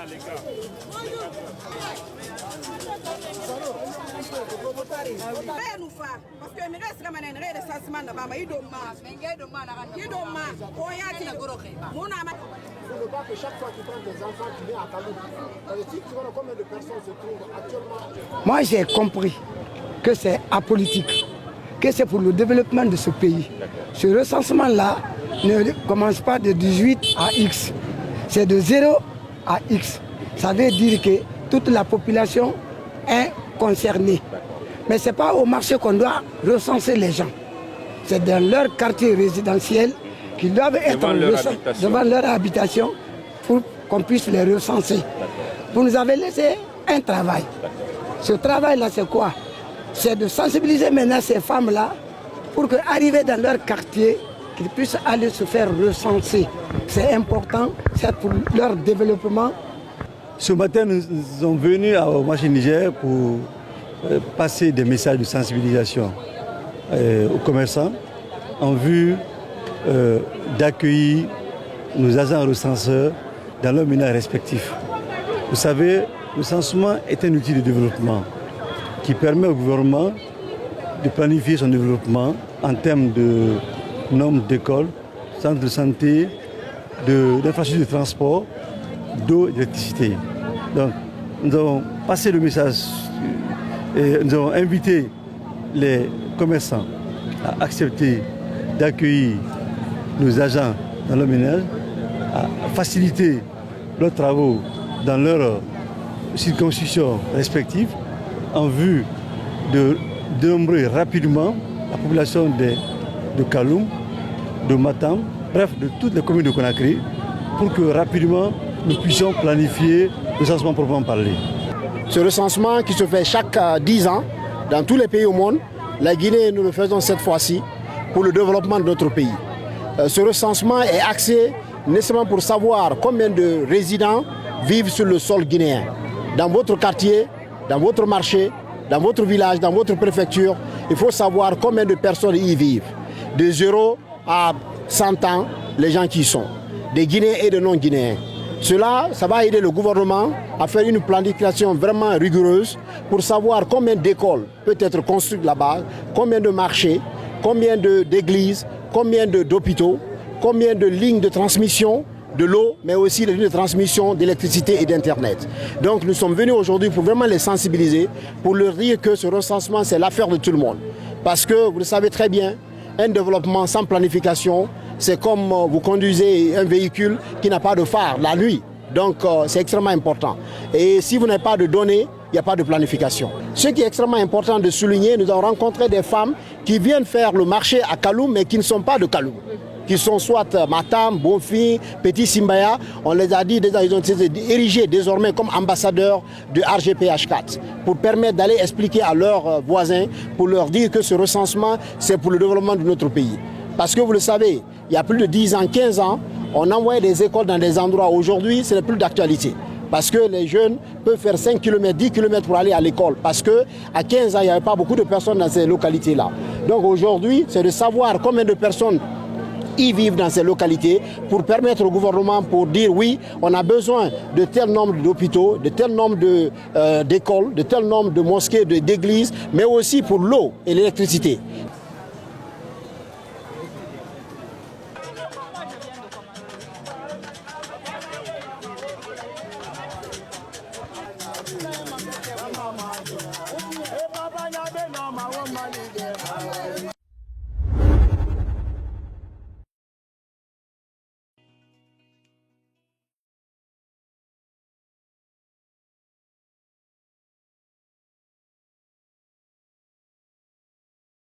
Que chaque fois qu'il prend des enfants qui viennent à Kaloum, tu vois combien de personnes se trouvent actuellement. Moi j'ai compris que c'est apolitique, que c'est pour le développement de ce pays. Ce recensement-là ne commence pas de 18 à X, c'est de 0 à X. Ça veut dire que toute la population est concernée. Mais ce n'est pas au marché qu'on doit recenser les gens. C'est dans leur quartier résidentiel qu'ils doivent être devant leur habitation pour qu'on puisse les recenser. Vous nous avez laissé un travail. Ce travail-là, c'est quoi? C'est de sensibiliser maintenant ces femmes-là pour qu'arriver dans leur quartier, qu'ils puissent aller se faire recenser. C'est important, c'est pour leur développement. Ce matin, nous sommes venus au marché Niger pour passer des messages de sensibilisation aux commerçants en vue d'accueillir nos agents recenseurs dans leurs ménages respectifs. Vous savez, le recensement est un outil de développement qui permet au gouvernement de planifier son développement en termes de nombre d'écoles, centres de santé, d'infrastructures de transport, d'eau et d'électricité. Donc, nous avons passé le message et nous avons invité les commerçants à accepter d'accueillir nos agents dans leur ménage, à faciliter leurs travaux dans leurs circonscriptions respectives en vue de dénombrer rapidement la population de Kaloum, de Matam, bref, de toutes les communes de Conakry, pour que rapidement nous puissions planifier le recensement proprement parler. Ce recensement qui se fait chaque 10 ans dans tous les pays au monde, la Guinée, nous le faisons cette fois-ci pour le développement de notre pays. Ce recensement est axé nécessairement pour savoir combien de résidents vivent sur le sol guinéen. Dans votre quartier, dans votre marché, dans votre village, dans votre préfecture, il faut savoir combien de personnes y vivent. De 0 à 100 ans, les gens qui y sont, des Guinéens et des non-Guinéens. Cela, ça va aider le gouvernement à faire une planification vraiment rigoureuse pour savoir combien d'écoles peut être construites là-bas, combien de marchés, combien d'églises, combien d'hôpitaux, combien de lignes de transmission de l'eau, mais aussi les lignes de transmission d'électricité et d'Internet. Donc nous sommes venus aujourd'hui pour vraiment les sensibiliser, pour leur dire que ce recensement, c'est l'affaire de tout le monde. Parce que, vous le savez très bien, un développement sans planification, c'est comme vous conduisez un véhicule qui n'a pas de phare la nuit. Donc c'est extrêmement important. Et si vous n'avez pas de données, il n'y a pas de planification. Ce qui est extrêmement important de souligner, nous avons rencontré des femmes qui viennent faire le marché à Kaloum, mais qui ne sont pas de Kaloum, qui sont soit Matam, Bonfim, Petit Simbaya. On les a dit, ils ont été érigés désormais comme ambassadeurs de RGPH4 pour permettre d'aller expliquer à leurs voisins, pour leur dire que ce recensement, c'est pour le développement de notre pays. Parce que vous le savez, il y a plus de 10 ans, 15 ans, on envoyait des écoles dans des endroits. Aujourd'hui, ce n'est plus d'actualité. Parce que les jeunes peuvent faire 5 km, 10 km pour aller à l'école. Parce qu'à 15 ans, il n'y avait pas beaucoup de personnes dans ces localités-là. Donc aujourd'hui, c'est de savoir combien de personnes y vivent dans ces localités pour permettre au gouvernement pour dire oui, on a besoin de tel nombre d'hôpitaux, de tel nombre d'écoles, de tel nombre de mosquées, d'églises, mais aussi pour l'eau et l'électricité.